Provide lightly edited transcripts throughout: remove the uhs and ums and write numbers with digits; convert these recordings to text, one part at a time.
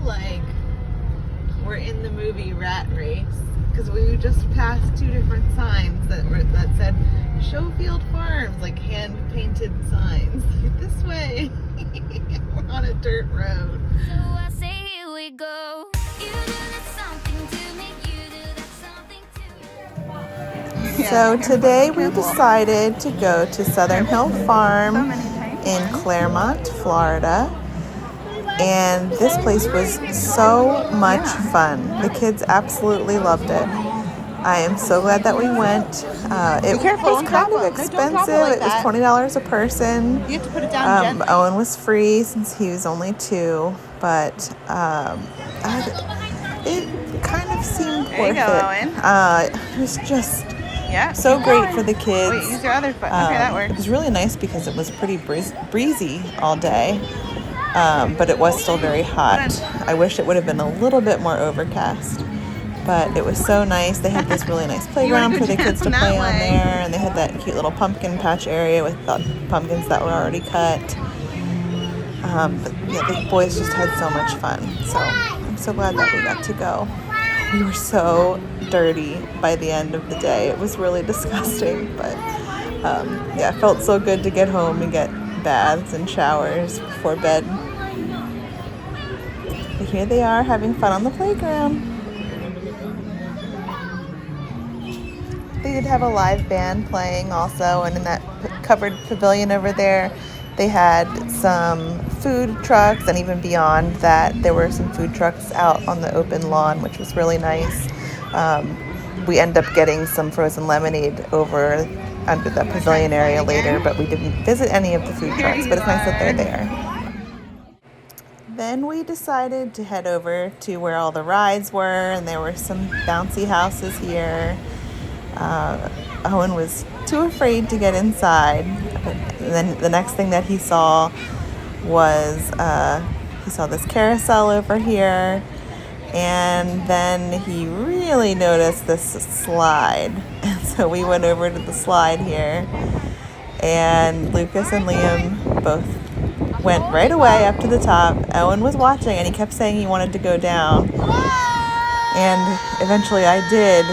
like we're in the movie Rat Race because we just passed two different signs that said Schofield Farms, like hand painted signs. Like, this way. We're on a dirt road. So I say here we go. You do that something to me. You do that something to me. So today we decided to go to Southern Hill Farm in Claremont, Florida. And this place was so much fun. The kids absolutely loved it. I am so glad that we went. It was kind of expensive. It was $20 a person. You have to put it down gently. Owen was free since he was only 2, but it kind of seemed There you worth go, it. Owen. It was just Yeah. so great for the kids. Wait, use your other foot. Okay, that works. It was really nice because it was pretty breezy all day, but it was still very hot. I wish it would have been a little bit more overcast, but it was so nice. They had this really nice playground for the kids to play on there, and they had that cute little pumpkin patch area with the pumpkins that were already cut. But yeah, the boys just had so much fun, so I'm so glad that we got to go. We were so dirty by the end of the day. It was really disgusting, but yeah, it felt so good to get home and get baths and showers before bed. But here they are having fun on the playground. They did have a live band playing also, and in that covered pavilion over there, they had some food trucks, and even beyond that, there were some food trucks out on the open lawn, which was really nice. We ended up getting some frozen lemonade over under the pavilion area later, but we didn't visit any of the food trucks, but it's nice that they're there. Then we decided to head over to where all the rides were, and there were some bouncy houses here. Owen was too afraid to get inside. And then the next thing that he saw was he saw this carousel over here, and then he really noticed this slide. And so we went over to the slide here, and Lucas and Liam both went right away up to the top. Owen was watching, and he kept saying he wanted to go down, and eventually I did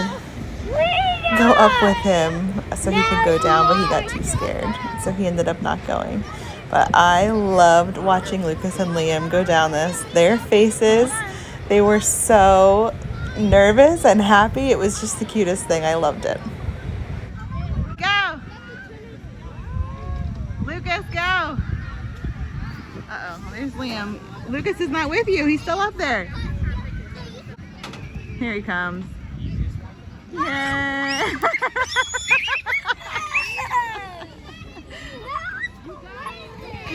go up with him so he could go down, but he got too scared, so he ended up not going. But I loved watching Lucas and Liam go down this. Their faces, they were so nervous and happy. It was just the cutest thing. I loved it. Go! Lucas, go! Uh-oh, there's Liam. Lucas is not with you. He's still up there. Here he comes. Yeah.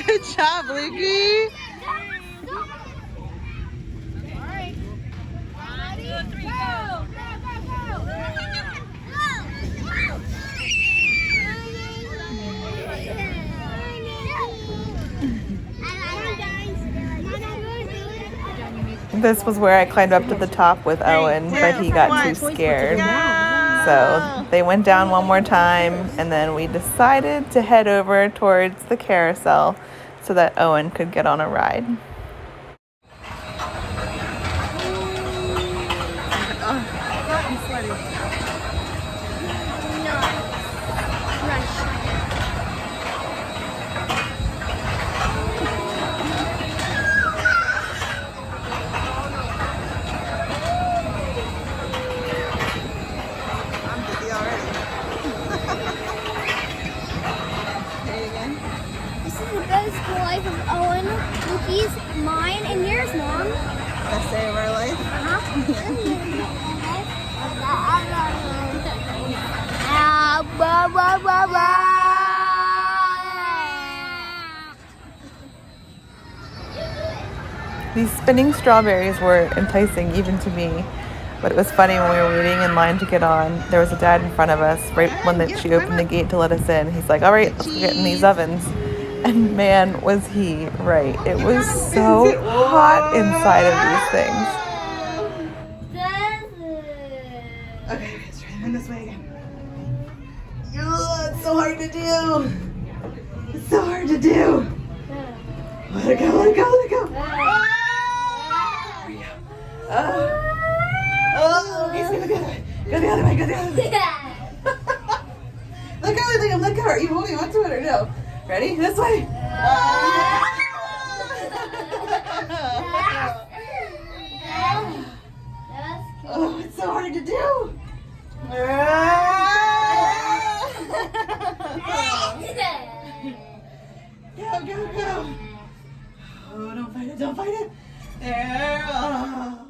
Good job, Lukey. Alright. 1, 2, 3, go! This was where I climbed up to the top with Owen, but he got too scared. So they went down one more time, and then we decided to head over towards the carousel so that Owen could get on a ride. Life of Owen, Lucky's, mine, and yours, Mom. Best day of our life. These spinning strawberries were enticing even to me, but it was funny when we were waiting in line to get on. There was a dad in front of us right when she opened the gate to let us in. He's like, "All right, let's go get in these ovens." And man, was he right. It was so hot inside of these things. Okay, let's try them this way again. It's so hard to do. It's so hard to do. Let it go, let it go, let it go. other way, go the other way. Let go, Liam, let go. Are you holding on to it or no? Ready? This way. Oh, it's so hard to do. Go, go, go. Oh, don't fight it, don't fight it. There. Oh.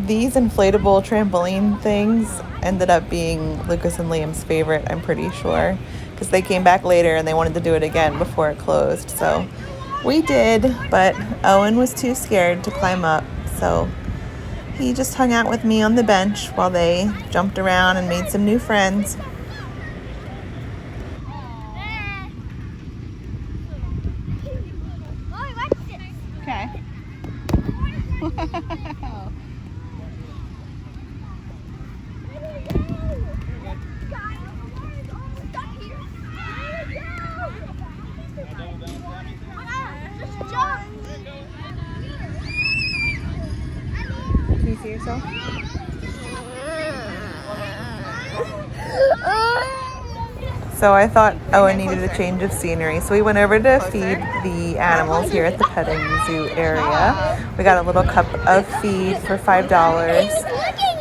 These inflatable trampoline things ended up being Lucas and Liam's favorite, I'm pretty sure, because they came back later and they wanted to do it again before it closed. So we did, but Owen was too scared to climb up, so he just hung out with me on the bench while they jumped around and made some new friends. Okay. Can you see yourself? So I thought Owen needed a change of scenery, so we went over to feed the animals here at the petting zoo area. We got a little cup of feed for $5,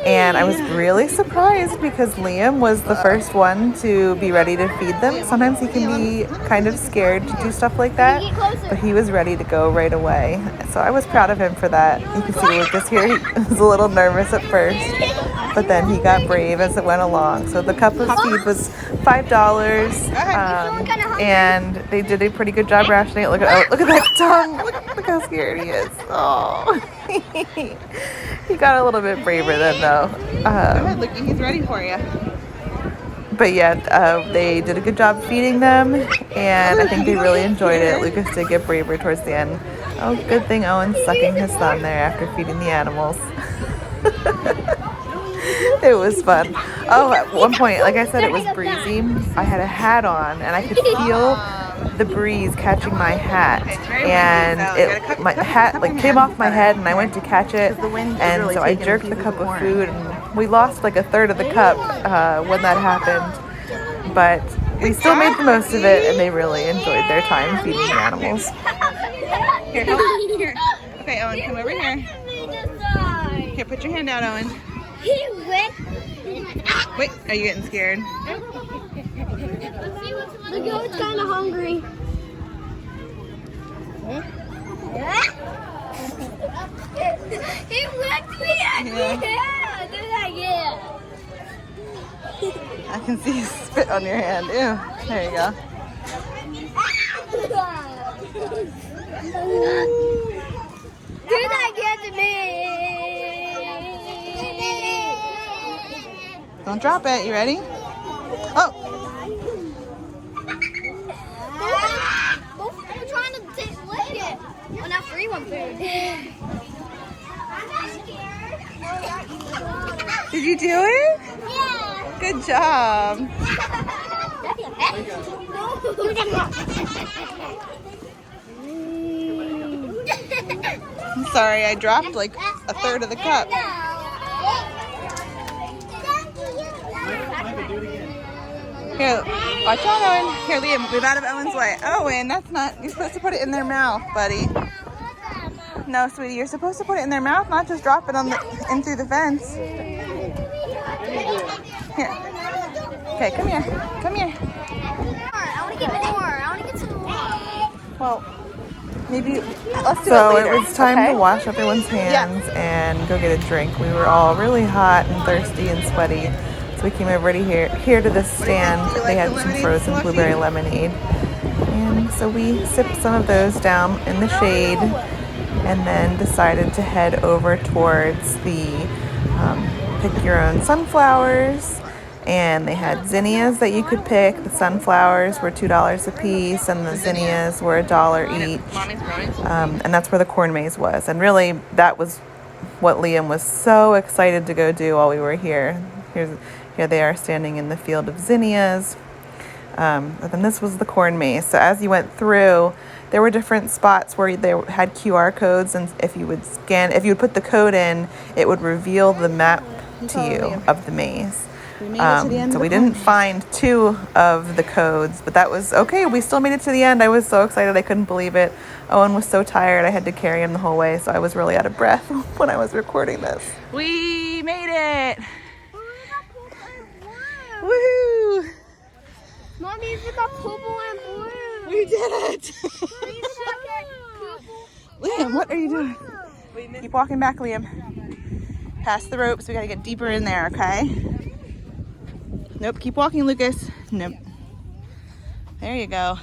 and I was really surprised because Liam was the first one to be ready to feed them. Sometimes he can be kind of scared to do stuff like that, but he was ready to go right away. So I was proud of him for that. You can see Lucas here, he was a little nervous at first, but then he got brave as it went along. So the cup of feed was $5, and they did a pretty good job rationing it. Look at that tongue. Look how scared he is. Oh, he got a little bit braver then, though. Go ahead, Lucky. He's ready for you. But yeah, they did a good job feeding them, and I think they really enjoyed it. Lucas did get braver towards the end. Oh, good thing Owen's sucking his thumb there after feeding the animals. It was fun. Oh, at one point, like I said, it was breezy. I had a hat on, and I could feel the breeze catching my hat, and my hat like came off my head, and I went to catch it, and so I jerked the cup of food, and we lost like a third of the cup when that happened, but we still made the most of it, and they really enjoyed their time feeding the animals. Here, help. Here. Okay, Owen, come over here. Here, put your hand out, Owen. Wait, are you getting scared? Look, it's kind of hungry. He licked me at the head. Do that again. I can see you spit on your hand. Ew. There you go. Do that again to me. Don't drop it. You ready? Oh. We're trying to lick it. Well, not free one food. I'm not scared. Did you do it? Yeah. Good job. I'm sorry, I dropped like a third of the cup. Here, watch out, Owen. Here, Liam, move out of Owen's way. Owen, that's not, you're supposed to put it in their mouth, buddy. No, sweetie, you're supposed to put it in their mouth, not just drop it on the in through the fence. Here. Okay, come here. Come here. I want to get more. I want to get some more. Well, maybe let's do it later. It was time to wash everyone's hands and go get a drink. We were all really hot and thirsty and sweaty. So we came over to here to this stand. They had some frozen blueberry lemonade. And so we sipped some of those down in the shade and then decided to head over towards the pick your own sunflowers. And they had zinnias that you could pick. The sunflowers were $2 a piece, and the zinnias were $1 each. And that's where the corn maze was. And really, that was what Liam was so excited to go do while we were here. Here they are standing in the field of zinnias. But then this was the corn maze. So as you went through, there were different spots where they had QR codes, and if you would put the code in, it would reveal the map to you of the maze. We made it to the end So of we the didn't corn find 2 of the codes, but that was okay. We still made it to the end. I was so excited. I couldn't believe it. Owen was so tired. I had to carry him the whole way, so I was really out of breath when I was recording this. We made it! Woohoo! Mommy, it's got purple and blue. We did it! Please check it. Liam, what are you doing? Keep walking back, Liam. Past the ropes. We gotta get deeper in there, okay? Nope, keep walking, Lucas. Nope. There you go.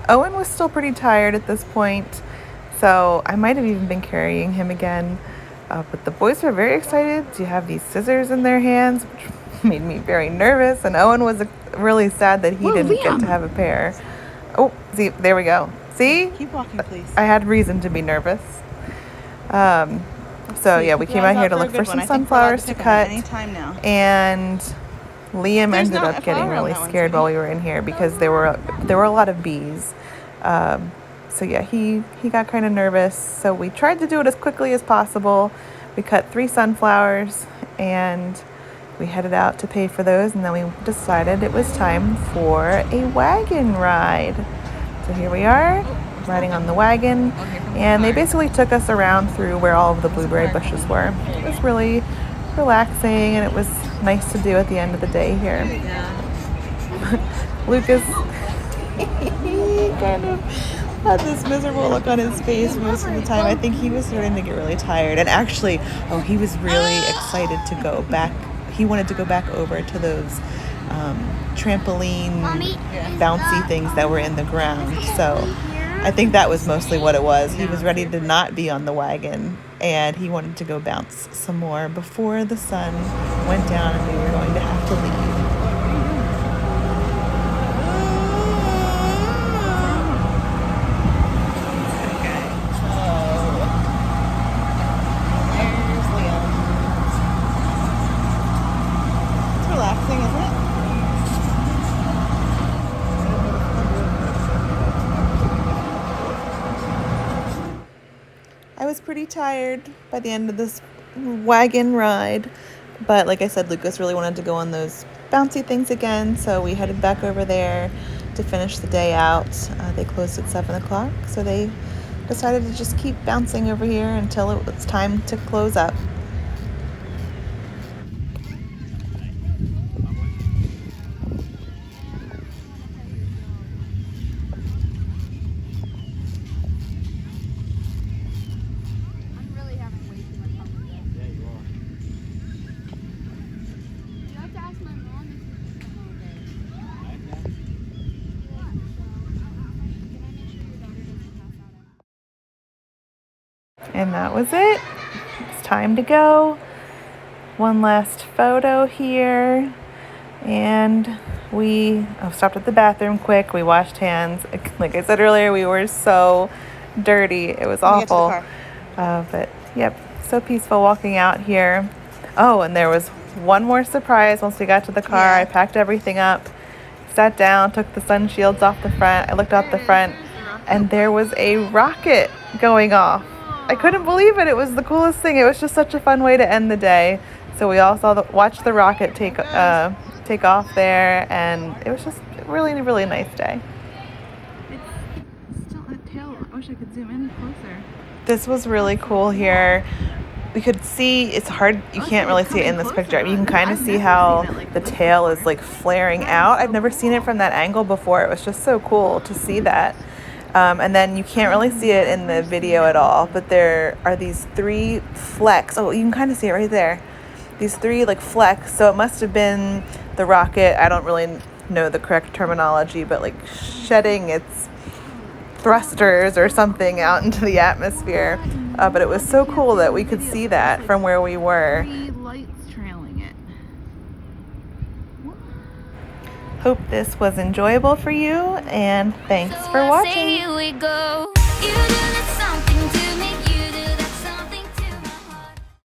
Owen was still pretty tired at this point, so I might have even been carrying him again. But the boys were very excited to have these scissors in their hands, which made me very nervous. And Owen was really sad that he didn't get to have a pair. Oh, see, there we go. See? Keep walking, please. I had reason to be nervous. So yeah, we came out here to look for some sunflowers to cut. Anytime now. And Liam There's ended not up a getting flower on really that one, scared Sadie. while we were in here because there were a lot of bees. So yeah, he got kind of nervous. So we tried to do it as quickly as possible. We cut 3 sunflowers and we headed out to pay for those, and then we decided it was time for a wagon ride. So here we are, riding on the wagon, and they basically took us around through where all of the blueberry bushes were. It was really relaxing, and it was nice to do at the end of the day here. Lucas, he kind of had this miserable look on his face most of the time. I think he was starting to get really tired, and actually, he was really excited to go back. He wanted to go back over to those trampoline bouncy things that were in the ground. So I think that was mostly what it was. He was ready to not be on the wagon, and he wanted to go bounce some more before the sun went down and we were going to have to leave. Relaxing, isn't it? I was pretty tired by the end of this wagon ride, but like I said, Lucas really wanted to go on those bouncy things again, so we headed back over there to finish the day out. They closed at 7 o'clock, so they decided to just keep bouncing over here until it was time to close up. I'm really having way too much fun with this. Yeah, you are. You have to ask my mom if you can come over. Okay. Can I make sure your daughter doesn't pass out? And that was it. It's time to go. One last photo here. And we stopped at the bathroom quick. We washed hands. Like I said earlier, we were so dirty. It was awful. But yep, so peaceful walking out here. Oh, and there was one more surprise once we got to the car. Yeah. I packed everything up, sat down, took the sun shields off the front. I looked out the front, and there was a rocket going off. I couldn't believe it. It was the coolest thing. It was just such a fun way to end the day. So we all watched the rocket take off there, and it was just a really, really nice day. It's still a tail. I wish I could zoom in closer. This was really cool here. We could see, it's hard, you can't really see it in this picture. You can kind of see how the tail is like flaring out. I've never seen it from that angle before. It was just so cool to see that. And then you can't really see it in the video at all, but there are these 3 flecks. Oh, you can kind of see it right there. These 3 like flecks. So it must have been the rocket. I don't really know the correct terminology, but like shedding its thrusters or something out into the atmosphere. But it was so cool that we could see that from where we were. 3 lights trailing it. Hope this was enjoyable for you, and thanks for So I say watching. here we go. You do